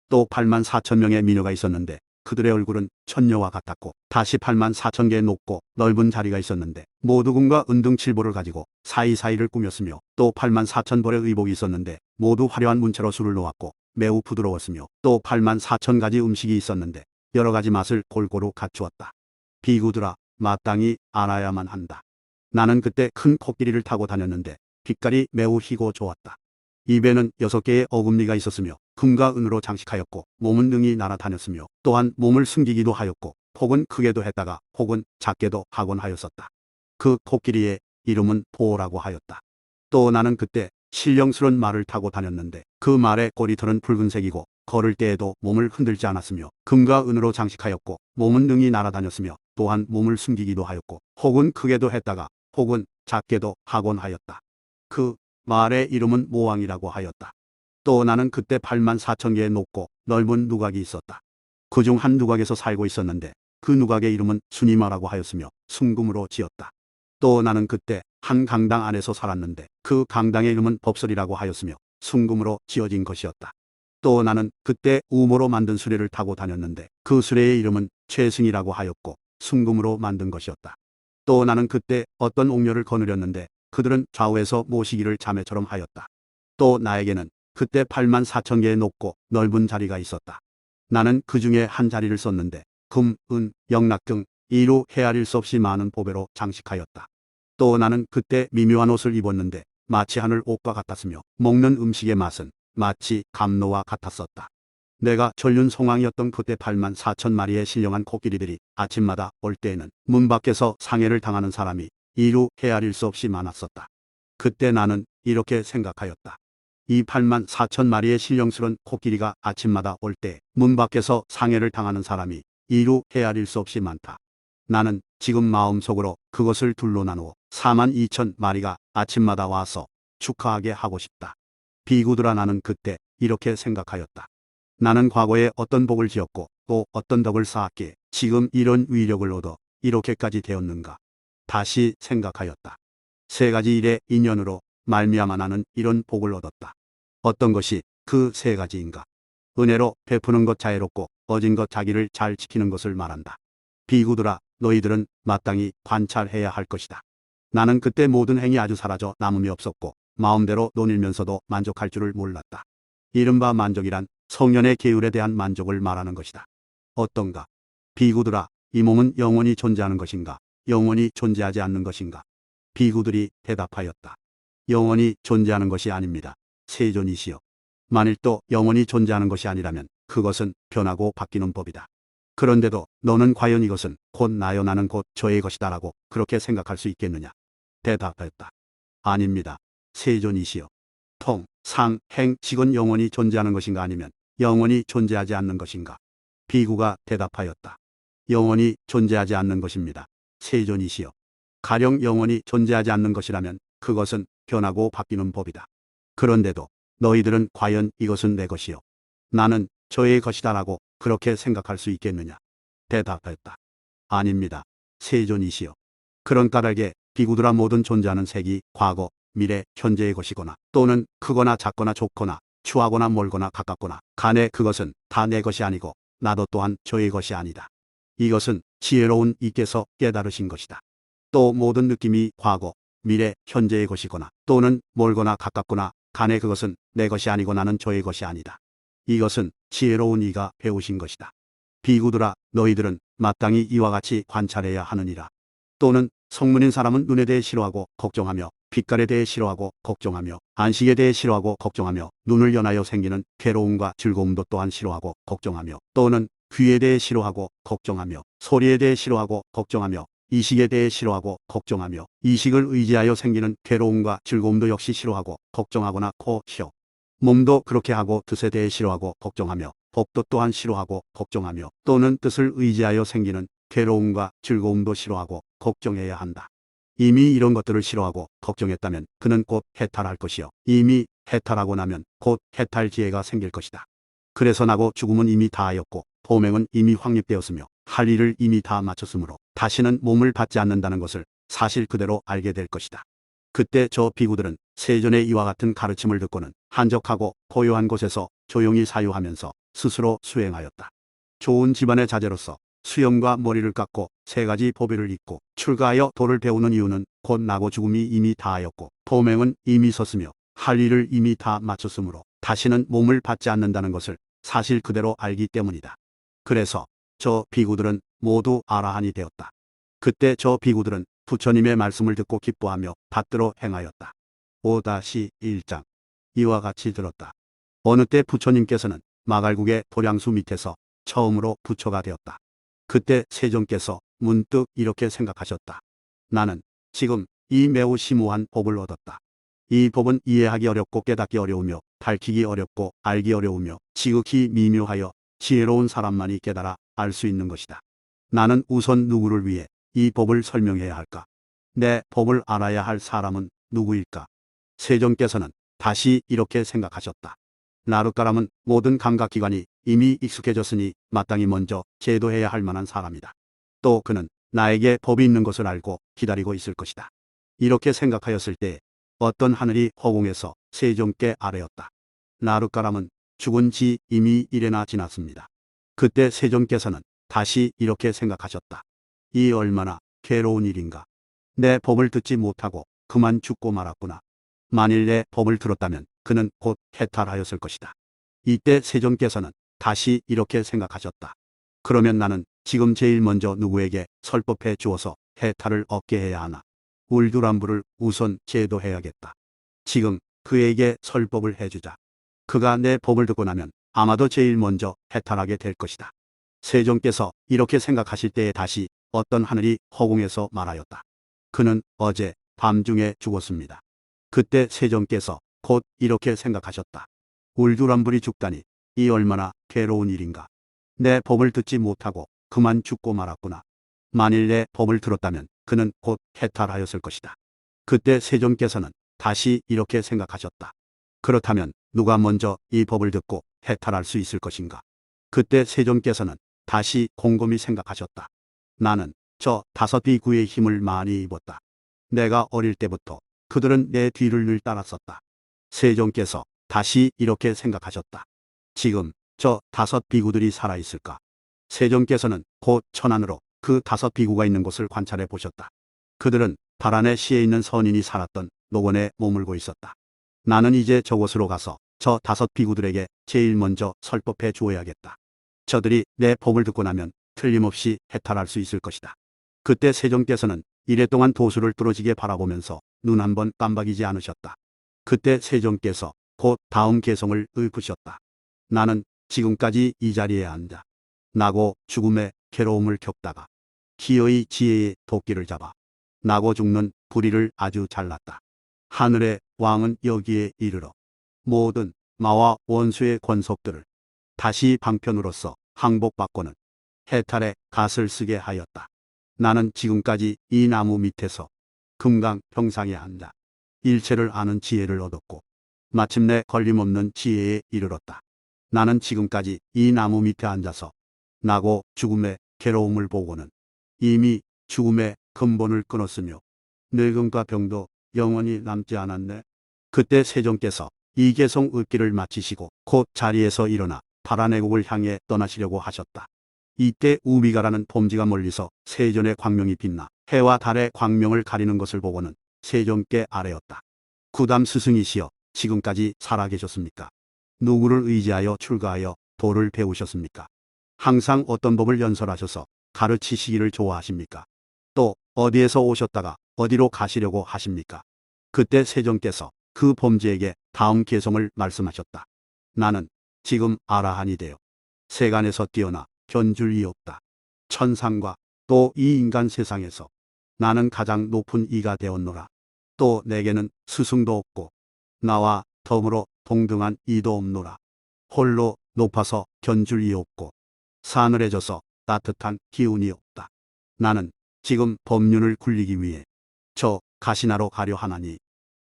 또 8만 4천 명의 미녀가 있었는데 그들의 얼굴은 천녀와 같았고 다시 8만 4천 개의 높고 넓은 자리가 있었는데 모두 금과 은등 칠보를 가지고 사이사이를 꾸몄으며 또 8만 4천 벌의 의복이 있었는데 모두 화려한 문체로 술을 놓았고 매우 부드러웠으며 또 8만 4천 가지 음식이 있었는데 여러 가지 맛을 골고루 갖추었다. 비구들아, 마땅히 알아야만 한다. 나는 그때 큰 코끼리를 타고 다녔는데 빛깔이 매우 희고 좋았다. 입에는 6개의 어금니가 있었으며 금과 은으로 장식하였고 몸은 능히 날아다녔으며 또한 몸을 숨기기도 하였고 혹은 크게도 했다가 혹은 작게도 하곤 하였었다. 그 코끼리의 이름은 보라고 하였다. 또 나는 그때 신령스런 말을 타고 다녔는데 그 말의 꼬리털은 붉은색이고 걸을 때에도 몸을 흔들지 않았으며 금과 은으로 장식하였고 몸은 능히 날아다녔으며 또한 몸을 숨기기도 하였고 혹은 크게도 했다가 혹은 작게도 하곤 하였다. 그 말의 이름은 모왕이라고 하였다. 또 나는 그때 8만 4천 개의 높고 넓은 누각이 있었다. 그중 한 누각에서 살고 있었는데 그 누각의 이름은 순이마라고 하였으며 순금으로 지었다. 또 나는 그때 한 강당 안에서 살았는데 그 강당의 이름은 법설이라고 하였으며 순금으로 지어진 것이었다. 또 나는 그때 우모로 만든 수레를 타고 다녔는데 그 수레의 이름은 최승이라고 하였고 순금으로 만든 것이었다. 또 나는 그때 어떤 옥녀를 거느렸는데 그들은 좌우에서 모시기를 자매처럼 하였다. 또 나에게는 그때 8만 4천 개의 높고 넓은 자리가 있었다. 나는 그 중에 한 자리를 썼는데 금, 은, 영락 등 이루 헤아릴 수 없이 많은 보배로 장식하였다. 또 나는 그때 미묘한 옷을 입었는데 마치 하늘 옷과 같았으며 먹는 음식의 맛은 마치 감로와 같았었다. 내가 전륜 송왕이었던 그때 8만 4천 마리의 신령한 코끼리들이 아침마다 올 때에는 문 밖에서 상해를 당하는 사람이 이루 헤아릴 수 없이 많았었다. 그때 나는 이렇게 생각하였다. 이 8만 4천 마리의 신령스런 코끼리가 아침마다 올 때 문 밖에서 상해를 당하는 사람이 이루 헤아릴 수 없이 많다. 나는 지금 마음속으로 그것을 둘로 나누어 4만 2천 마리가 아침마다 와서 축하하게 하고 싶다. 비구들아, 나는 그때 이렇게 생각하였다. 나는 과거에 어떤 복을 지었고 또 어떤 덕을 쌓았기에 지금 이런 위력을 얻어 이렇게까지 되었는가. 다시 생각하였다. 세 가지 일의 인연으로 말미암아 나는 이런 복을 얻었다. 어떤 것이 그 세 가지인가? 은혜로 베푸는 것 자애롭고 어진 것 자기를 잘 지키는 것을 말한다. 비구들아, 너희들은 마땅히 관찰해야 할 것이다. 나는 그때 모든 행이 아주 사라져 남음이 없었고 마음대로 논일면서도 만족할 줄을 몰랐다. 이른바 만족이란 성년의 계율에 대한 만족을 말하는 것이다. 어떤가? 비구들아, 이 몸은 영원히 존재하는 것인가? 영원히 존재하지 않는 것인가? 비구들이 대답하였다. 영원히 존재하는 것이 아닙니다. 세존이시여. 만일 또 영원히 존재하는 것이 아니라면 그것은 변하고 바뀌는 법이다. 그런데도 너는 과연 이것은 곧 나여 나는 곧 저의 것이다라고 그렇게 생각할 수 있겠느냐? 대답하였다. 아닙니다. 세존이시여. 통, 상, 행, 직은 영원히 존재하는 것인가 아니면 영원히 존재하지 않는 것인가? 비구가 대답하였다. 영원히 존재하지 않는 것입니다. 세존이시여. 가령 영원히 존재하지 않는 것이라면 그것은 변하고 바뀌는 법이다. 그런데도 너희들은 과연 이것은 내 것이요 나는 저의 것이다라고 그렇게 생각할 수 있겠느냐? 대답하였다. 아닙니다. 세존이시여. 그런 까닭에 비구들아, 모든 존재하는 색이 과거, 미래, 현재의 것이거나 또는 크거나 작거나 좁거나 추하거나 멀거나 가깝거나 간에 그것은 다 내 것이 아니고 나도 또한 저의 것이 아니다. 이것은 지혜로운 이께서 깨달으신 것이다. 또 모든 느낌이 과거, 미래, 현재의 것이거나 또는 멀거나 가깝거나 간에 그것은 내 것이 아니고 나는 저의 것이 아니다. 이것은 지혜로운 이가 배우신 것이다. 비구들아, 너희들은 마땅히 이와 같이 관찰해야 하느니라. 또는 성문인 사람은 눈에 대해 싫어하고 걱정하며 빛깔에 대해 싫어하고 걱정하며 안식에 대해 싫어하고 걱정하며 눈을 연하여 생기는 괴로움과 즐거움도 또한 싫어하고 걱정하며 또는 귀에 대해 싫어하고 걱정하며 소리에 대해 싫어하고 걱정하며 이식에 대해 싫어하고 걱정하며 이식을 의지하여 생기는 괴로움과 즐거움도 역시 싫어하고 걱정하거나 코, 혀, 몸도 그렇게 하고 뜻에 대해 싫어하고 걱정하며 법도 또한 싫어하고 걱정하며 또는 뜻을 의지하여 생기는 괴로움과 즐거움도 싫어하고 걱정해야 한다. 이미 이런 것들을 싫어하고 걱정했다면 그는 곧 해탈할 것이요 이미 해탈하고 나면 곧 해탈 기회가 생길 것이다. 그래서 나고 죽음은 이미 다하였고 보명은 이미 확립되었으며 할 일을 이미 다 마쳤으므로 다시는 몸을 받지 않는다는 것을 사실 그대로 알게 될 것이다. 그때 저 비구들은 세존의 이와 같은 가르침을 듣고는 한적하고 고요한 곳에서 조용히 사유하면서 스스로 수행하였다. 좋은 집안의 자제로서 수염과 머리를 깎고 세 가지 법의를 입고 출가하여 도를 배우는 이유는 곧 나고 죽음이 이미 다하였고 보명은 이미 섰으며 할 일을 이미 다 마쳤으므로 다시는 몸을 받지 않는다는 것을 사실 그대로 알기 때문이다. 그래서 저 비구들은 모두 아라한이 되었다. 그때 저 비구들은 부처님의 말씀을 듣고 기뻐하며 받들어 행하였다. 5-1장 이와 같이 들었다. 어느 때 부처님께서는 마갈국의 도량수 밑에서 처음으로 부처가 되었다. 그때 세존께서 문득 이렇게 생각하셨다. 나는 지금 이 매우 심오한 법을 얻었다. 이 법은 이해하기 어렵고 깨닫기 어려우며 밝히기 어렵고 알기 어려우며 지극히 미묘하여 지혜로운 사람만이 깨달아 알 수 있는 것이다. 나는 우선 누구를 위해 이 법을 설명해야 할까? 내 법을 알아야 할 사람은 누구일까? 세존께서는 다시 이렇게 생각하셨다. 나룻가람은 모든 감각기관이 이미 익숙해졌으니 마땅히 먼저 제도해야 할 만한 사람이다. 또 그는 나에게 법이 있는 것을 알고 기다리고 있을 것이다. 이렇게 생각하였을 때 어떤 하늘이 허공에서 세존께 아뢰었다. 나룻가람은 죽은 지 이미 1회나 지났습니다. 그때 세종께서는 다시 이렇게 생각하셨다. 이 얼마나 괴로운 일인가. 내 법을 듣지 못하고 그만 죽고 말았구나. 만일 내 법을 들었다면 그는 곧 해탈하였을 것이다. 이때 세종께서는 다시 이렇게 생각하셨다. 그러면 나는 지금 제일 먼저 누구에게 설법해 주어서 해탈을 얻게 해야 하나. 울두람부를 우선 제도해야겠다. 지금 그에게 설법을 해주자. 그가 내 법을 듣고 나면 아마도 제일 먼저 해탈하게 될 것이다. 세종께서 이렇게 생각하실 때에 다시 어떤 하늘이 허공에서 말하였다. 그는 어제 밤중에 죽었습니다. 그때 세종께서 곧 이렇게 생각하셨다. 울두람불이 죽다니 이 얼마나 괴로운 일인가. 내 법을 듣지 못하고 그만 죽고 말았구나. 만일 내 법을 들었다면 그는 곧 해탈하였을 것이다. 그때 세종께서는 다시 이렇게 생각하셨다. 그렇다면 누가 먼저 이 법을 듣고 해탈할 수 있을 것인가. 그때 세종께서는 다시 곰곰이 생각하셨다. 나는 저 5비구의 힘을 많이 입었다. 내가 어릴 때부터 그들은 내 뒤를 늘 따랐었다. 세종께서 다시 이렇게 생각하셨다. 지금 저 5비구들이 살아있을까? 세종께서는 곧 천안으로 그 5비구가 있는 곳을 관찰해 보셨다. 그들은 발안의 시에 있는 선인이 살았던 노원에 머물고 있었다. 나는 이제 저곳으로 가서 저 5비구들에게 제일 먼저 설법해 주어야겠다. 저들이 내 법을 듣고 나면 틀림없이 해탈할 수 있을 것이다. 그때 세종께서는 이랫동안 도수를 뚫어지게 바라보면서 눈 한 번 깜박이지 않으셨다. 그때 세종께서 곧 다음 개성을 읊으셨다. 나는 지금까지 이 자리에 앉아 나고 죽음의 괴로움을 겪다가 기어이 지혜의 도끼를 잡아 나고 죽는 불의를 아주 잘났다. 하늘의 왕은 여기에 이르러 모든 마와 원수의 권속들을 다시 방편으로서 항복받고는 해탈의 갓을 쓰게 하였다. 나는 지금까지 이 나무 밑에서 금강 평상에 앉아 일체를 아는 지혜를 얻었고 마침내 걸림없는 지혜에 이르렀다. 나는 지금까지 이 나무 밑에 앉아서 나고 죽음의 괴로움을 보고는 이미 죽음의 근본을 끊었으며 늙음과 병도 영원히 남지 않았네. 그때 세종께서 이 개성 읊기를 마치시고 곧 자리에서 일어나 파라내국을 향해 떠나시려고 하셨다. 이때 우미가라는 봄지가 멀리서 세존의 광명이 빛나 해와 달의 광명을 가리는 것을 보고는 세종께 아뢰었다. 구담 스승이시여 지금까지 살아계셨습니까? 누구를 의지하여 출가하여 도를 배우셨습니까? 항상 어떤 법을 연설하셔서 가르치시기를 좋아하십니까? 또 어디에서 오셨다가 어디로 가시려고 하십니까? 그때 세종께서 그 범지에게 다음 개성을 말씀하셨다. 나는 지금 아라한이 되어 세간에서 뛰어나 견줄 이 없다. 천상과 또 이 인간 세상에서 나는 가장 높은 이가 되었노라. 또 내게는 스승도 없고 나와 더불어 동등한 이도 없노라. 홀로 높아서 견줄 이 없고 사늘해져서 따뜻한 기운이 없다. 나는 지금 법륜을 굴리기 위해 저 가시나로 가려 하나니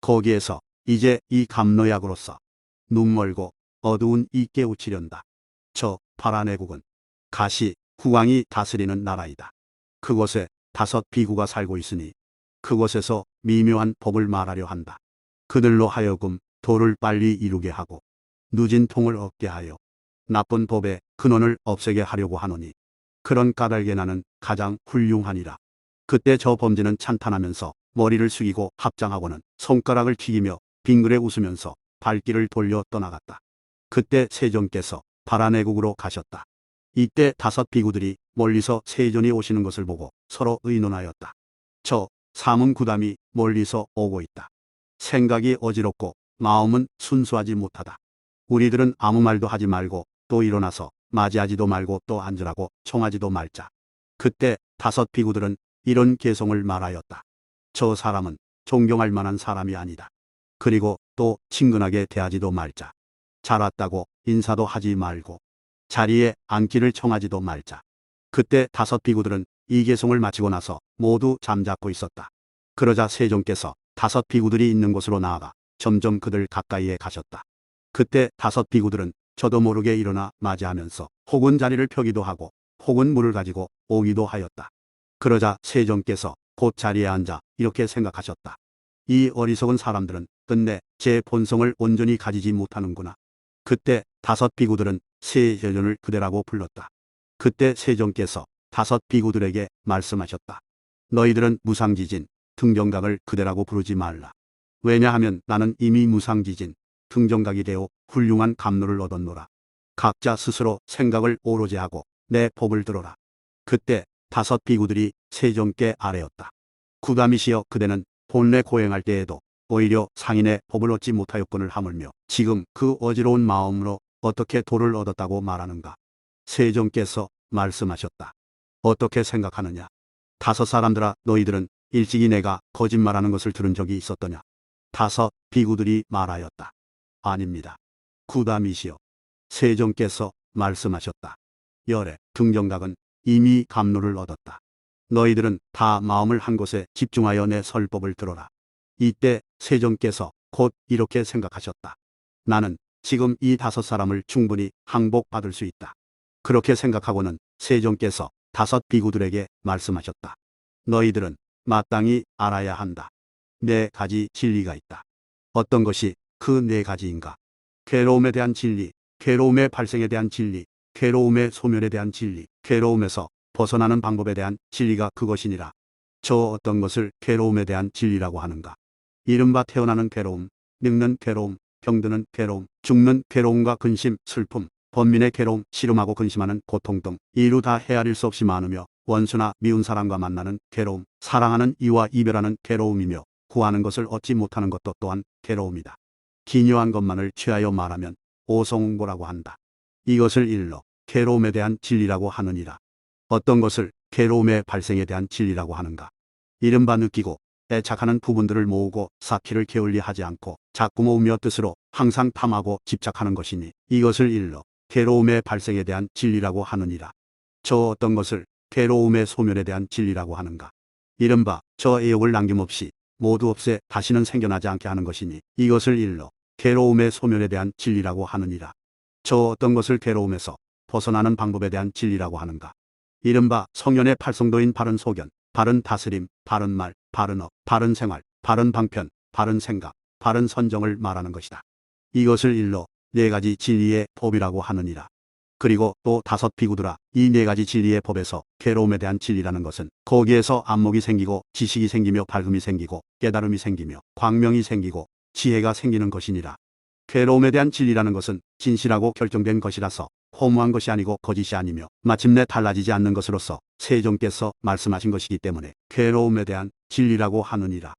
거기에서 이제 이 감노약으로서 눈멀고 어두운 이 깨우치련다. 저 파라내국은 가시 국왕이 다스리는 나라이다. 그곳에 5비구가 살고 있으니 그곳에서 미묘한 법을 말하려 한다. 그들로 하여금 도를 빨리 이루게 하고 누진 통을 얻게 하여 나쁜 법의 근원을 없애게 하려고 하노니 그런 까닭에 나는 가장 훌륭하니라. 그때 저 범죄는 찬탄하면서 머리를 숙이고 합장하고는 손가락을 튀기며 빙그레 웃으면서 발길을 돌려 떠나갔다. 그때 세종께서 파라내국으로 가셨다. 이때 5비구들이 멀리서 세존이 오시는 것을 보고 서로 의논하였다. 저 사문구담이 멀리서 오고 있다. 생각이 어지럽고 마음은 순수하지 못하다. 우리들은 아무 말도 하지 말고 또 일어나서 맞이하지도 말고 또 앉으라고 청하지도 말자. 그때 5비구들은 이런 개성을 말하였다. 저 사람은 존경할 만한 사람이 아니다. 그리고 또 친근하게 대하지도 말자. 잘 왔다고 인사도 하지 말고 자리에 앉기를 청하지도 말자. 그때 5비구들은 이 개성을 마치고 나서 모두 잠잡고 있었다. 그러자 세종께서 5비구들이 있는 곳으로 나아가 점점 그들 가까이에 가셨다. 그때 5비구들은 저도 모르게 일어나 맞이하면서 혹은 자리를 펴기도 하고 혹은 물을 가지고 오기도 하였다. 그러자 세종께서 곧 자리에 앉아 이렇게 생각하셨다. 이 어리석은 사람들은 끝내 제 본성을 온전히 가지지 못하는구나. 그때 다섯 비구들은 세존을 그대라고 불렀다. 그때 세존께서 다섯 비구들에게 말씀하셨다. 너희들은 무상지진, 등정각을 그대라고 부르지 말라. 왜냐하면 나는 이미 무상지진, 등정각이 되어 훌륭한 감로를 얻었노라. 각자 스스로 생각을 오로지 하고 내 법을 들어라. 그때 다섯 비구들이 세존께 아뢰었다. 구다미시여, 그대는 본래 고행할 때에도 오히려 상인의 법을 얻지 못하였거늘 하물며 지금 그 어지러운 마음으로 어떻게 도를 얻었다고 말하는가. 세존께서 말씀하셨다. 어떻게 생각하느냐. 다섯 사람들아, 너희들은 일찍이 내가 거짓말하는 것을 들은 적이 있었더냐. 다섯 비구들이 말하였다. 아닙니다. 구다미시여. 세존께서 말씀하셨다. 열애, 등정각은 이미 감로를 얻었다. 너희들은 다 마음을 한 곳에 집중하여 내 설법을 들어라. 이때 세존께서 곧 이렇게 생각하셨다. 나는 지금 이 다섯 사람을 충분히 항복받을 수 있다. 그렇게 생각하고는 세존께서 다섯 비구들에게 말씀하셨다. 너희들은 마땅히 알아야 한다. 네 가지 진리가 있다. 어떤 것이 그 네 가지인가? 괴로움에 대한 진리, 괴로움의 발생에 대한 진리, 괴로움의 소멸에 대한 진리, 괴로움에서 벗어나는 방법에 대한 진리가 그것이니라. 저 어떤 것을 괴로움에 대한 진리라고 하는가? 이른바 태어나는 괴로움, 늙는 괴로움, 병드는 괴로움, 죽는 괴로움과 근심, 슬픔, 번민의 괴로움, 씨름하고 근심하는 고통 등 이루 다 헤아릴 수 없이 많으며 원수나 미운 사람과 만나는 괴로움, 사랑하는 이와 이별하는 괴로움이며 구하는 것을 얻지 못하는 것도 또한 괴로움이다. 기묘한 것만을 취하여 말하면 오성홍보라고 한다. 이것을 일러 괴로움에 대한 진리라고 하느니라. 어떤 것을 괴로움의 발생에 대한 진리라고 하는가? 이른바 느끼고 애착하는 부분들을 모으고 쌓기를 게을리하지 않고 자꾸 모으며 뜻으로 항상 탐하고 집착하는 것이니 이것을 일러 괴로움의 발생에 대한 진리라고 하느니라. 저 어떤 것을 괴로움의 소멸에 대한 진리라고 하는가? 이른바 저 애욕을 남김없이 모두 없애 다시는 생겨나지 않게 하는 것이니 이것을 일러 괴로움의 소멸에 대한 진리라고 하느니라. 저 어떤 것을 괴로움에서 벗어나는 방법에 대한 진리라고 하는가? 이른바 성현의 팔성도인 바른 소견, 바른 다스림, 바른 말, 바른 업, 바른 생활, 바른 방편, 바른 생각, 바른 선정을 말하는 것이다. 이것을 일러 네 가지 진리의 법이라고 하느니라. 그리고 또 다섯 비구들아, 이 네 가지 진리의 법에서 괴로움에 대한 진리라는 것은 거기에서 안목이 생기고 지식이 생기며 밝음이 생기고 깨달음이 생기며 광명이 생기고 지혜가 생기는 것이니라. 괴로움에 대한 진리라는 것은 진실하고 결정된 것이라서 허무한 것이 아니고 거짓이 아니며 마침내 달라지지 않는 것으로서 세존께서 말씀하신 것이기 때문에 괴로움에 대한 진리라고 하느니라.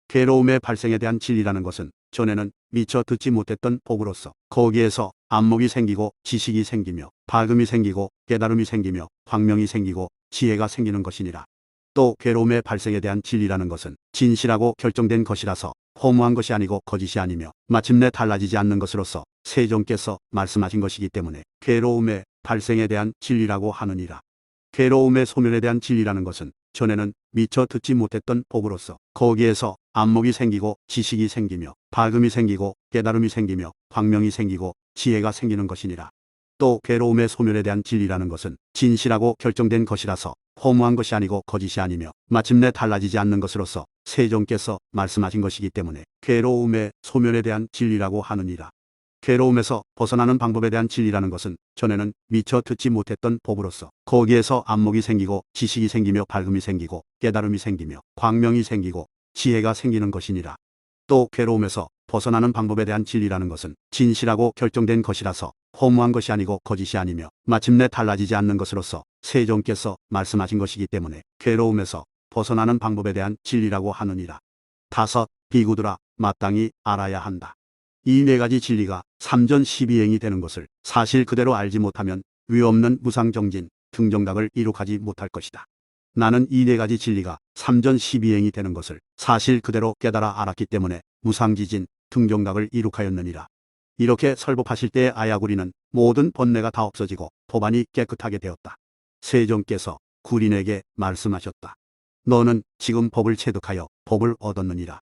괴로움의 발생에 대한 진리라는 것은 전에는 미처 듣지 못했던 법으로서 거기에서 안목이 생기고 지식이 생기며 밝음이 생기고 깨달음이 생기며 광명이 생기고 지혜가 생기는 것이니라. 또 괴로움의 발생에 대한 진리라는 것은 진실하고 결정된 것이라서 허무한 것이 아니고 거짓이 아니며 마침내 달라지지 않는 것으로서 세존께서 말씀하신 것이기 때문에 괴로움의 발생에 대한 진리라고 하느니라. 괴로움의 소멸에 대한 진리라는 것은 전에는 미처 듣지 못했던 법으로서 거기에서 안목이 생기고 지식이 생기며 밝음이 생기고 깨달음이 생기며 광명이 생기고 지혜가 생기는 것이니라. 또 괴로움의 소멸에 대한 진리라는 것은 진실하고 결정된 것이라서 허무한 것이 아니고 거짓이 아니며 마침내 달라지지 않는 것으로서 세존께서 말씀하신 것이기 때문에 괴로움의 소멸에 대한 진리라고 하느니라. 괴로움에서 벗어나는 방법에 대한 진리라는 것은 전에는 미처 듣지 못했던 법으로서 거기에서 안목이 생기고 지식이 생기며 밝음이 생기고 깨달음이 생기며 광명이 생기고 지혜가 생기는 것이니라. 또 괴로움에서 벗어나는 방법에 대한 진리라는 것은 진실하고 결정된 것이라서 허무한 것이 아니고 거짓이 아니며 마침내 달라지지 않는 것으로서 세존께서 말씀하신 것이기 때문에 괴로움에서 벗어나는 방법에 대한 진리라고 하느니라. 다섯 비구들아, 마땅히 알아야 한다. 이 네 가지 진리가 삼전 십이행이 되는 것을 사실 그대로 알지 못하면 위없는 무상정진, 등정각을 이룩하지 못할 것이다. 나는 이 네 가지 진리가 삼전십이행이 되는 것을 사실 그대로 깨달아 알았기 때문에 무상지진, 등정각을 이룩하였느니라. 이렇게 설법하실 때의 아야구리는 모든 번뇌가 다 없어지고 법안이 깨끗하게 되었다. 세존께서 구린에게 말씀하셨다. 너는 지금 법을 체득하여 법을 얻었느니라.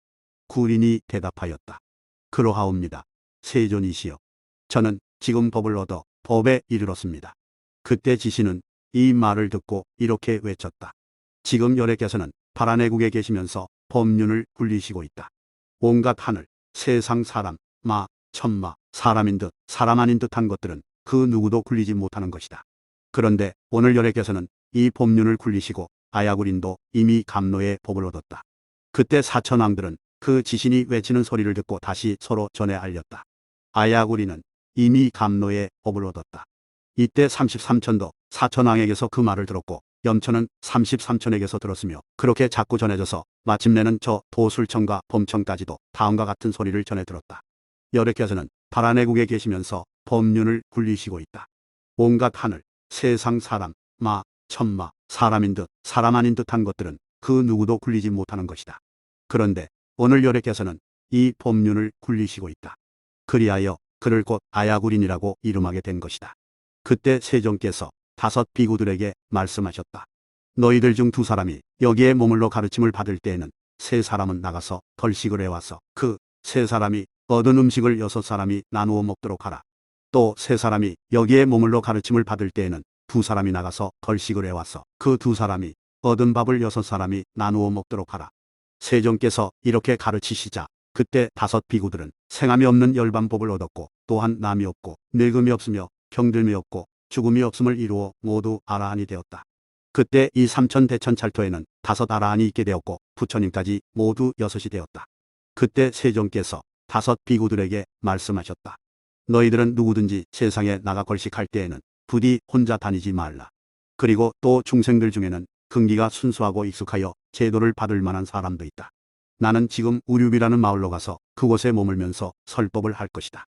구린이 대답하였다. 그러하옵니다. 세존이시여, 저는 지금 법을 얻어 법에 이르렀습니다. 그때 지신은 이 말을 듣고 이렇게 외쳤다. 지금 열애께서는 바라내국에 계시면서 법륜을 굴리시고 있다. 온갖 하늘, 세상 사람, 마, 천마, 사람인 듯 사람 아닌 듯한 것들은 그 누구도 굴리지 못하는 것이다. 그런데 오늘 여래께서는 이 법륜을 굴리시고 아야구린도 이미 감노의 법을 얻었다. 그때 사천왕들은 그 지신이 외치는 소리를 듣고 다시 서로 전해 알렸다. 아야구리는 이미 감노의 법을 얻었다. 이때 33천도 사천왕에게서 그 말을 들었고 염천은 33천에게서 들었으며 그렇게 자꾸 전해져서 마침내는 저 도술청과 범청까지도 다음과 같은 소리를 전해 들었다. 여래께서는 발안해국에 계시면서 법륜을 굴리시고 있다. 온갖 하늘, 세상 사람, 마, 천마, 사람인 듯 사람 아닌 듯한 것들은 그 누구도 굴리지 못하는 것이다. 그런데 오늘 여래께서는 이 법륜을 굴리시고 있다. 그리하여 그를 곧 아야구린이라고 이름하게 된 것이다. 그때 세종께서 5 비구들에게 말씀하셨다. 너희들 중 2 사람이 여기에 머물러 가르침을 받을 때에는 3 사람은 나가서 덜식을 해와서 그 3 사람이 얻은 음식을 6 사람이 나누어 먹도록 하라. 또 3 사람이 여기에 머물러 가르침을 받을 때에는 2 사람이 나가서 덜식을 해와서 그 2 사람이 얻은 밥을 6 사람이 나누어 먹도록 하라. 세종께서 이렇게 가르치시자 그때 5 비구들은 생함이 없는 열반법을 얻었고 또한 남이 없고 늙음이 없으며 병들미 없고 죽음이 없음을 이루어 모두 아라한이 되었다. 그때 이 삼천 대천 찰토에는 5 아라한이 있게 되었고 부처님까지 모두 6이 되었다. 그때 세종께서 5 비구들에게 말씀하셨다. 너희들은 누구든지 세상에 나가 걸식할 때에는 부디 혼자 다니지 말라. 그리고 또 중생들 중에는 근기가 순수하고 익숙하여 제도를 받을 만한 사람도 있다. 나는 지금 우류비라는 마을로 가서 그곳에 머물면서 설법을 할 것이다.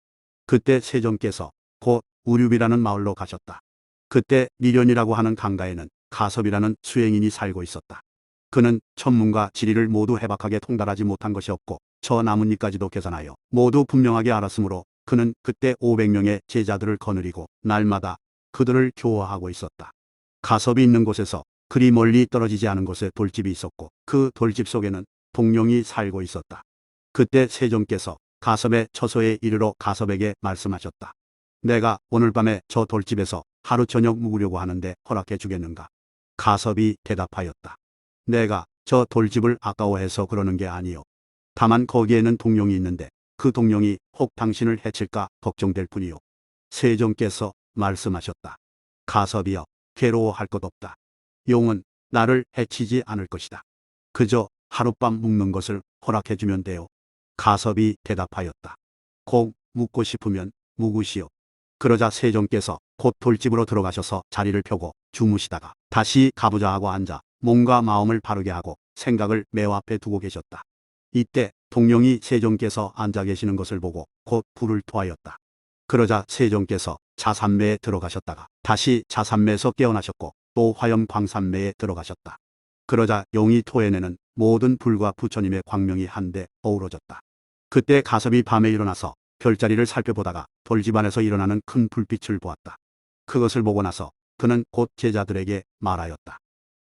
그때 세종께서 곧 우류비라는 마을로 가셨다. 그때 미련이라고 하는 강가에는 가섭이라는 수행인이 살고 있었다. 그는 천문과 지리를 모두 해박하게 통달하지 못한 것이 없고 저 나뭇잎까지도 계산하여 모두 분명하게 알았으므로 그는 그때 500명의 제자들을 거느리고 날마다 그들을 교화하고 있었다. 가섭이 있는 곳에서 그리 멀리 떨어지지 않은 곳에 돌집이 있었고 그 돌집 속에는 동룡이 살고 있었다. 그때 세종께서 가섭의 처소에 이르러 가섭에게 말씀하셨다. 내가 오늘 밤에 저 돌집에서 하루 저녁 묵으려고 하는데 허락해 주겠는가? 가섭이 대답하였다. 내가 저 돌집을 아까워해서 그러는 게 아니요. 다만 거기에는 동룡이 있는데 그 동룡이 혹 당신을 해칠까 걱정될 뿐이요. 세종께서 말씀하셨다. 가섭이여, 괴로워할 것 없다. 용은 나를 해치지 않을 것이다. 그저 하룻밤 묵는 것을 허락해 주면 돼요. 가섭이 대답하였다. 꼭 묵고 싶으면 묵으시오. 그러자 세종께서 곧 돌집으로 들어가셔서 자리를 펴고 주무시다가 다시 가보자 하고 앉아 몸과 마음을 바르게 하고 생각을 매화 앞에 두고 계셨다. 이때 동룡이 세종께서 앉아 계시는 것을 보고 곧 불을 토하였다. 그러자 세종께서 자산매에 들어가셨다가 다시 자산매에서 깨어나셨고 또 화염 광산매에 들어가셨다. 그러자 용이 토해내는 모든 불과 부처님의 광명이 한데 어우러졌다. 그때 가섭이 밤에 일어나서 별자리를 살펴보다가 돌집 안에서 일어나는 큰 불빛을 보았다. 그것을 보고 나서 그는 곧 제자들에게 말하였다.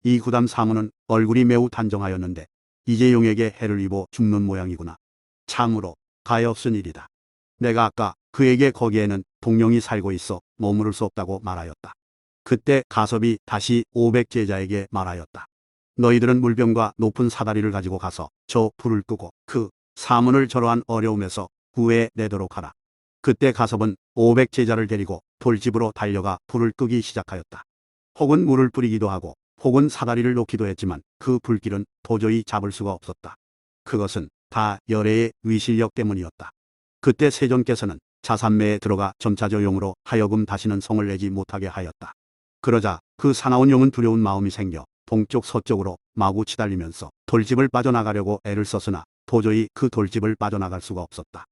이 구담 사무는 얼굴이 매우 단정하였는데 이제 용에게 해를 입어 죽는 모양이구나. 참으로 가엾은 일이다. 내가 아까 그에게 거기에는 동룡이 살고 있어 머무를 수 없다고 말하였다. 그때 가섭이 다시 500제자에게 말하였다. 너희들은 물병과 높은 사다리를 가지고 가서 저 불을 끄고 그 사문을 저러한 어려움에서 구해 내도록 하라. 그때 가섭은 500제자를 데리고 돌집으로 달려가 불을 끄기 시작하였다. 혹은 물을 뿌리기도 하고 혹은 사다리를 놓기도 했지만 그 불길은 도저히 잡을 수가 없었다. 그것은 다 열애의 위실력 때문이었다. 그때 세종께서는 자산매에 들어가 점차저 용으로 하여금 다시는 성을 내지 못하게 하였다. 그러자 그 사나운 용은 두려운 마음이 생겨 동쪽 서쪽으로 마구 치달리면서 돌집을 빠져나가려고 애를 썼으나 도저히 그 돌집을 빠져나갈 수가 없었다.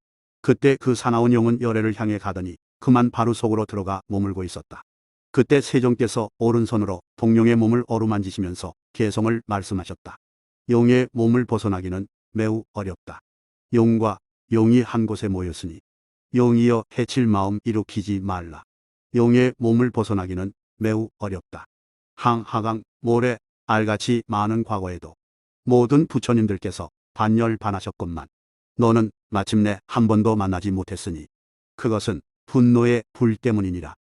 그때 그 사나운 용은 열애를 향해 가더니 그만 바로 속으로 들어가 머물고 있었다. 그때 세종께서 오른손으로 동룡의 몸을 어루만지시면서 개성을 말씀하셨다. 용의 몸을 벗어나기는 매우 어렵다. 용과 용이 한 곳에 모였으니 용이여 해칠 마음 일으키지 말라. 용의 몸을 벗어나기는 매우 어렵다. 항하강 모래 알같이 많은 과거에도 모든 부처님들께서 반열반하셨건만 너는 마침내 한 번도 만나지 못했으니 그것은 분노의 불 때문이니라.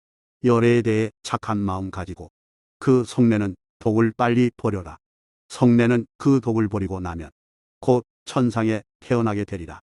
열애에 대해 착한 마음 가지고 그 속내는 독을 빨리 버려라. 속내는 그 독을 버리고 나면 곧 천상에 태어나게 되리라.